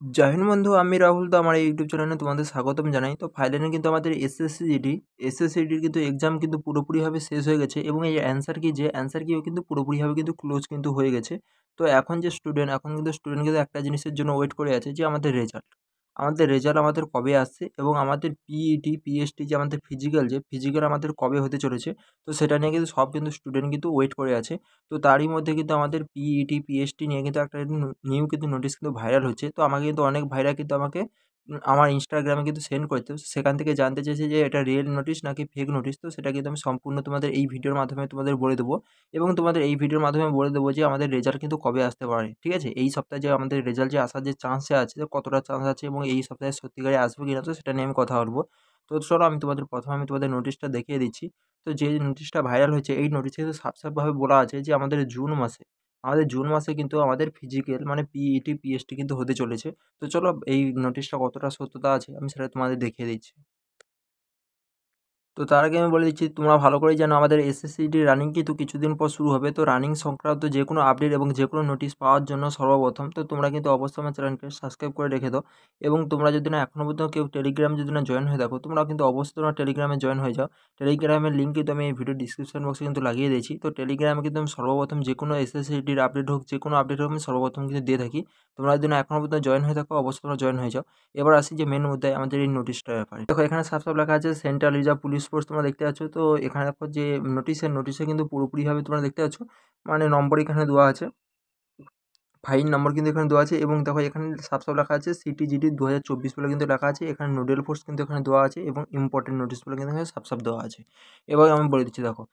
জয় হিন্দ বন্ধু, আমি রাহুল। তো আমার এই ইউটিউব চ্যানেলে তোমাদের স্বাগতম জানাই। তো ফাইনালি কিন্তু আমাদের এসএসসিজিডির কিন্তু এক্সাম কিন্তু পুরোপুরিভাবে শেষ হয়ে গেছে এবং এই অ্যান্সার কিও কিন্তু পুরোপুরিভাবে কিন্তু ক্লোজ কিন্তু হয়ে গেছে। তো এখন কিন্তু স্টুডেন্ট কিন্তু একটা জিনিসের জন্য ওয়েট করে আছে, যে আমাদের রেজাল্ট আমাদের কবে আসছে এবং আমাদের পিইটি, পিএসটি, যে আমাদের ফিজিক্যাল আমাদের কবে হতে চলেছে। তো সেটা নিয়ে কিন্তু সব কিন্তু স্টুডেন্ট কিন্তু ওয়েট করে আছে। তো তারই মধ্যে কিন্তু আমাদের পিইটি, পিএসটি নিয়ে কিন্তু একটা নিউ কিন্তু নোটিশ কিন্তু ভাইরাল হচ্ছে। তো আমাকে কিন্তু অনেক ভাইরা কিন্তু আমাকে আমার ইনস্টাগ্রামে কিন্তু সেন্ড করেছে। সেখান থেকে জানতে চেয়েছে যে এটা রিয়েল নোটিশ নাকি ফেক নোটিশ। তো সেটা কিন্তু আমি সম্পূর্ণ তোমাদের এই ভিডিওর মাধ্যমে তোমাদের বলে দেবো এবং তোমাদের এই ভিডিওর মাধ্যমে বলে দেবো যে আমাদের রেজাল্ট কিন্তু কবে আসতে পারে। ঠিক আছে? এই সপ্তাহে যে আমাদের রেজাল্ট যে আসার যে চান্স আছে, যে কতটা চান্স আছে এবং এই সপ্তাহে সত্যিকারে আসবে কিনা, তো সেটা নিয়ে আমি কথা বলবো। তো চলো আমি তোমাদের নোটিশটা দেখিয়ে দিচ্ছি। তো যে নোটিশটা ভাইরাল হয়েছে, এই নোটিশে কিন্তু সাফ বলা আছে যে আমাদের জুন মাসে কিন্তু আমাদের ফিজিক্যাল মানে পিইটি, পিএসটি কিন্তু হতে চলেছে। তো চলো এই নোটিশটা কতটা সত্যতা আছে আমি সেটা তোমাদের দেখিয়ে দিচ্ছি। তো তার আগে আমি বলে দিচ্ছি, তোমরা ভালো করেই জানো আমাদের এসএসসিডি রানিং কিন্তু কিছুদিন পর শুরু হবে। তো রানিং সংক্রান্ত যে কোনো আপডেট এবং যে কোনো নোটিশ পাওয়ার জন্য সর্বপ্রথম তো তোমরা কিন্তু অবশ্যই আমার চ্যানেলকে সাবস্ক্রাইব করে রেখে দাও। এবং তোমরা যদি না এখনও পর্যন্ত কেউ টেলিগ্রাম যদি না জয়েন হয়ে থাকো, তোমরা কিন্তু অবশ্যই তোমরা টেলিগ্রামে জয়েন হয়ে যাও। টেলিগ্রামের লিঙ্ক কিন্তু আমি এই ভিডিও ডিসক্রিপশন বক্সে কিন্তু লাগিয়ে দিয়েছি। তো টেলিগ্রামে কিন্তু আমি সর্বপ্রথম যে কোনো এসএসসিডির আপডেট হোক, যে কোনো আপডেট হোক, আমি সর্বপ্রথম কিন্তু দিয়ে থাকি। তোমরা যদি না এখনও পর্যন্ত জয়েন হয়ে থাকো, অবশ্যই তোমরা জয়েন হয়ে যাও। এবার আসি যে মেন মুদ্রায় আমাদের এই নোটিশটার ব্যাপারে। দেখো এখানে সাফ লেখা আছে সেন্ট্রাল রিজার্ভ পুলিশ ফোর্স, তোমরা দেখতে পাচ্ছ। তো এখানে দেখো যে নোটিশে কিন্তু পুরোপুরিভাবে তোমরা দেখতে পাচ্ছ, মানে নম্বর এখানে দেওয়া আছে, ফাইল নম্বর কিন্তু এখানে দেওয়া আছে এবং দেখো এখানে সাফ লেখা আছে সিটিজিডি 2024 বলে কিন্তু লেখা আছে। এখানে নোডাল ফোর্স কিন্তু এখানে দেওয়া আছে এবং ইম্পর্টেন্ট নোটিশ বলে কিন্তু এখানে সাফ দেওয়া আছে। এবার আমি বলে দিচ্ছি, দেখো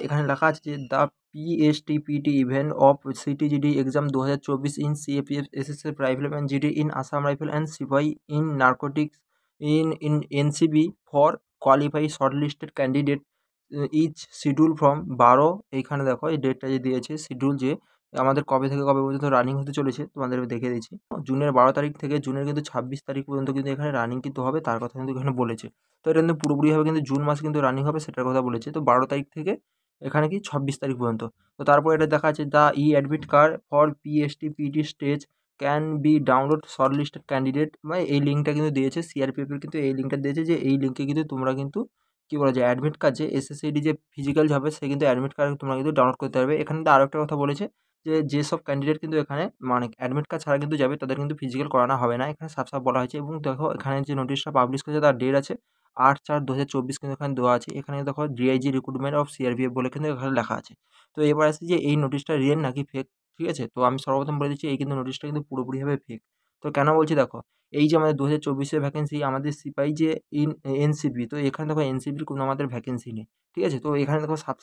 এখানে লেখা আছে যে the PSTPT event of CTGD exam 2024 in CAPF SSA rifleman GD in Assam rifle and সিপাহি in narcotics in NCB for qualify shortlisted candidate each schedule from 12, এইখানে দেখো এই ডেটটা যে দিয়েছে শিডিউল, যে আমাদের কবে থেকে কবে পর্যন্ত রানিং হতে চলেছে তোমাদের আমি দেখিয়ে দিচ্ছি। জুনের 12 তারিখ থেকে জুনের কিন্তু 26 তারিখ পর্যন্ত কিন্তু এখানে রানিং কিন্তু হবে, তার কথা কিন্তু এখানে বলেছে। তো এটা কিন্তু পুরোপুরিভাবে কিন্তু জুন মাসে কিন্তু রানিং হবে সেটার কথা বলেছে। তো 12 তারিখ থেকে এখানে কি 26 তারিখ পর্যন্ত। তো তারপর এটা দেখা যাচ্ছে the admit card for PST PT stage can be download shortlisted candidate, মানে এই লিঙ্কটা কিন্তু দিয়েছে সিআরপিএফ এর, কিন্তু এই লিঙ্কটা দিয়েছে যে এই লিঙ্কে কিন্তু তোমরা কিন্তু কি বলা যায় অ্যাডমিট কার্ড, যে এসএসসিডি যে ফিজিক্যাল হবে সে কিন্তু অ্যাডমিট কার্ড তোমরা কিন্তু ডাউনলোড করতে পারবে। এখানে কিন্তু আরও একটা কথা বলেছে যে যেসব ক্যান্ডিডেট কিন্তু এখানে মানে অ্যাডমিট কার্ড ছাড়া কিন্তু যাবে, তাদের কিন্তু ফিজিক্যাল করানো হবে না, এখানে সাফ বলা হয়েছে। এবং দেখো এখানে যে নোটিশটা পাবলিশ করেছে তার ডেট আছে 8/4/2024 কিন্তু এখানে দেওয়া আছে। এখানে দেখো ডিআইজি রিক্রুটমেন্ট অফ সিআরপিএফ বলে কিন্তু এখানে লেখা আছে। তো এবার আসছে যে এই নোটিশটা রিয়েল নাকি ফেক। ঠিক আছে? তো আমি সর্বপ্রথম বলে দিচ্ছি এই কিন্তু নোটিশটা কিন্তু পুরোপুরিভাবে ফেক। তো কেন বলছি দেখো, এই যে আমাদের 2024 ভ্যাকেন্সি আমাদের সিপাহি যে এনসিপি, তো এখানে দেখো এনসিপির কোনো আমাদের ভ্যাকেন্সি নেই। ঠিক আছে? তো এখানে দেখো সাফ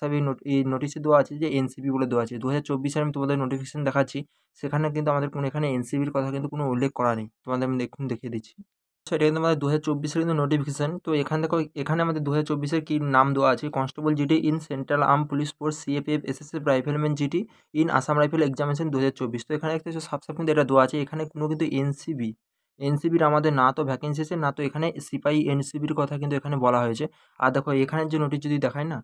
এই নোটিশে দেওয়া আছে যে এনসিপি বলে দেওয়া আছে। 2024 আমি তোমাদের নোটিফিকেশন দেখাচ্ছি। সেখানে কিন্তু আমাদের কোনো এখানে এনসিপির কথা কিন্তু কোনো উল্লেখ করা নেই। তোমাদের আমি দেখুন দেখিয়ে দিচ্ছি। আচ্ছা, এটা কিন্তু আমাদের 2024 কিন্তু নোটিফিকেশন। তো এখানে দেখো এখানে আমাদের 2024 কি নাম দেওয়া আছে, constable GD in central arm police force CAPF SSF rifleman GD in Assam rifle examination 2024। তো এখানে দেখতে সাফ কিন্তু এটা দেওয়া আছে। এখানে কোনো কিন্তু এনসিবির আমাদের না তো ভ্যাকেন্সি আছে, না তো এখানে সিপাহি এনসিবির কথা কিন্তু এখানে বলা হয়েছে। আর দেখো এখানে যে নোটিশ যদি দেখায় না,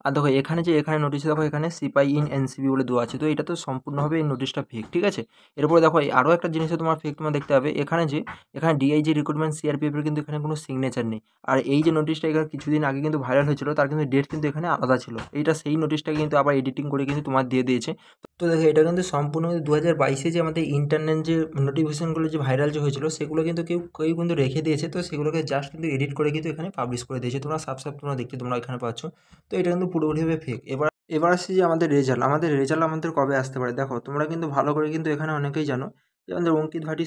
আর দেখো এখানে নোটিশে দেখো এখানে সিপাহি ইন এনসিবি বলে দেওয়া আছে। তো এটা তো সম্পূর্ণভাবে এই নোটিশটা ফেক। ঠিক আছে? এরপরে দেখো আরও একটা জিনিসে তোমার ফেক তোমার দেখতে হবে, এখানে ডিআইজি রিক্রুটমেন্ট সিআরপিএফ এর কিন্তু এখানে কোনো সিগনেচার নেই। আর এই যে নোটিশটা এখানে কিছুদিন আগে কিন্তু ভাইরাল হয়েছিল, তার কিন্তু ডেট কিন্তু এখানে আলাদা ছিল। এইটা সেই নোটিশটাকে কিন্তু আবার এডিটিং করে কিন্তু তোমার দিয়ে দিয়েছে। তো দেখো এটা কিন্তু সম্পূর্ণ 2022 যে আমাদের ইন্টারনেট যে নোটিফিকেশনগুলো যে ভাইরাল যে হয়েছিল, সেগুলো কিন্তু কেউ কিন্তু রেখে দিয়েছে। তো সেগুলোকে জাস্ট কিন্তু এডিট করে কিন্তু এখানে পাবলিশ করে দিয়েছে। তোমরা সাব তোমরা দেখতে তোমরা এখানে পাচ্ছ। তো এটা কিন্তু পুরোপুরিভাবে ফেক। এবার আসছি যে আমাদের রেজাল্ট আমাদের কবে আসতে পারে। দেখো তোমরা কিন্তু ভালো করে কিন্তু এখানে অনেকেই জানো যে আমাদের অঙ্কিত ভাটি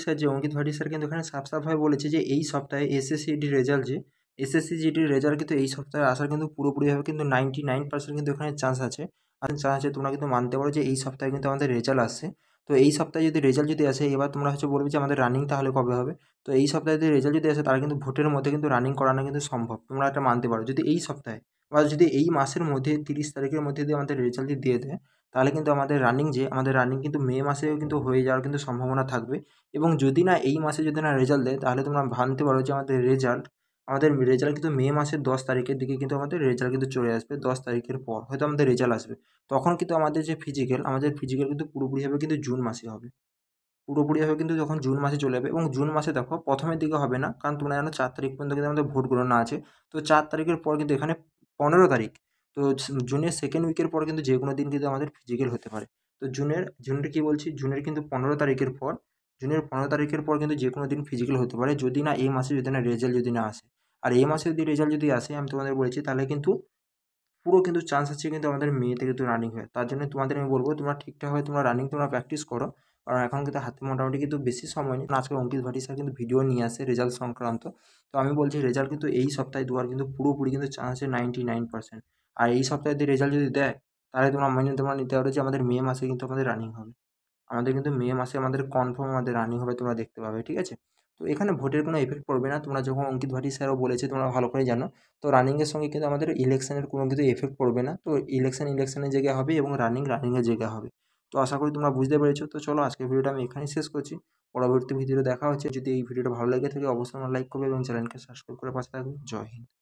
স্যার কিন্তু এখানে সাফ বলেছে যে এই সপ্তাহে এসএসসি জিডির রেজাল্ট কিন্তু এই সপ্তাহে আসার কিন্তু পুরোপুরিভাবে কিন্তু 99% কিন্তু এখানে চান্স আছে। তোমরা কিন্তু মানতে পারো যে এই সপ্তাহে কিন্তু আমাদের রেজাল্ট আসছে। তো এই সপ্তাহে যদি রেজাল্ট যদি আসে, এবার তোমরা হচ্ছে বলবে যে আমাদের রানিং তাহলে কবে হবে। তো এই সপ্তাহে যদি রেজাল্ট যদি আসে, তাহলে কিন্তু ভোটের মধ্যে কিন্তু রানিং করানো কিন্তু সম্ভব। তোমরা এটা মানতে পারো যদি এই সপ্তাহে বা যদি এই মাসের মধ্যে 30 তারিখের মধ্যে যদি আমাদের রেজাল্ট দিয়ে দেয়, তাহলে কিন্তু আমাদের রানিং কিন্তু মে মাসেও কিন্তু হয়ে যাওয়ার কিন্তু সম্ভাবনা থাকবে। এবং যদি না এই মাসে যদি না রেজাল্ট দেয়, তাহলে তোমরা ভাবতে পারো যে আমাদের রেজাল্ট কিন্তু মে মাসের 10 তারিখের দিকে কিন্তু আমাদের রেজাল্ট কিন্তু চলে আসবে। 10 তারিখের পর হয়তো আমাদের রেজাল্ট আসবে। তখন কিন্তু আমাদের ফিজিক্যাল কিন্তু পুরোপুরিভাবে কিন্তু জুন মাসে হবে। পুরোপুরিভাবে কিন্তু যখন জুন মাসে চলে যাবে, এবং জুন মাসে দেখো প্রথমের দিকে হবে না, কারণ তোমরা জানো 4 তারিখ পর্যন্ত কিন্তু আমাদের ভোট গণনা আছে। তো 4 তারিখের পর কিন্তু এখানে 15 তারিখ, তো জুনের সেকেন্ড উইকের পর কিন্তু যে কোনো দিন কিন্তু আমাদের ফিজিক্যাল হতে পারে। তো জুনের কি বলছি, জুনের কিন্তু 15 তারিখের পর, জুনের 15 তারিখের পর কিন্তু যে কোনো দিন ফিজিক্যাল হতে পারে, যদি না এই মাসে যদি না রেজাল্ট যদি না আসে। আর এই মাসে যদি রেজাল্ট যদি আসে, আমি তোমাদের বলেছি, তাহলে কিন্তু পুরো কিন্তু চান্স আছে কিন্তু আমাদের মেতে কিন্তু রানিং হয়। তার জন্য তোমাদের আমি বলবো তোমরা ঠিকঠাকভাবে তোমরা রানিং তোমরা প্র্যাকটিস করো, কারণ এখন কিন্তু হাতে মোটামুটি কিন্তু বেশি সময় নেই। আজকে অঙ্কিত ভাটি স্যার কিন্তু ভিডিও নিয়ে আসে রেজাল্ট সংক্রান্ত। তো আমি বলছি রেজাল্ট কিন্তু এই সপ্তাহে দেওয়ার কিন্তু পুরোপুরি কিন্তু চান্স আছে 99%। আর এই সপ্তাহে যদি রেজাল্ট যদি দেয়, তাহলে তোমরা নিতে পারো যে আমাদের মে মাসে কিন্তু আমাদের রানিং হবে। আমাদের কিন্তু মে মাসে আমাদের কনফার্ম আমাদের রানিং হবে, তোমরা দেখতে পাবে, ঠিক আছে? তো এখানে ভোটের কোনো এফেক্ট পড়বে না, তোমরা যখন অঙ্কিত ভাটি স্যারও বলেছে তোমরা ভালো করে জানো। তো রানিংয়ের সঙ্গে কিন্তু আমাদের ইলেকশনের কোনো কিন্তু এফেক্ট পড়বে না। তো ইলেকশনের জায়গায় হবে, এবং রানিংয়ের জায়গায় হবে। তো আশা করি তোমরা বুঝতে পেরেছো। তো চলো আজকের ভিডিওটা আমি এখানেই শেষ করছি। পরবর্তী ভিডিওতে দেখা হচ্ছে। যদি এই ভিডিওটা ভালো লেগে থাকে অবশ্যই আমার লাইক করবে এবং চ্যানেলকে সাবস্ক্রাইব করে পাশে থাকবে। জয় হিন্দ।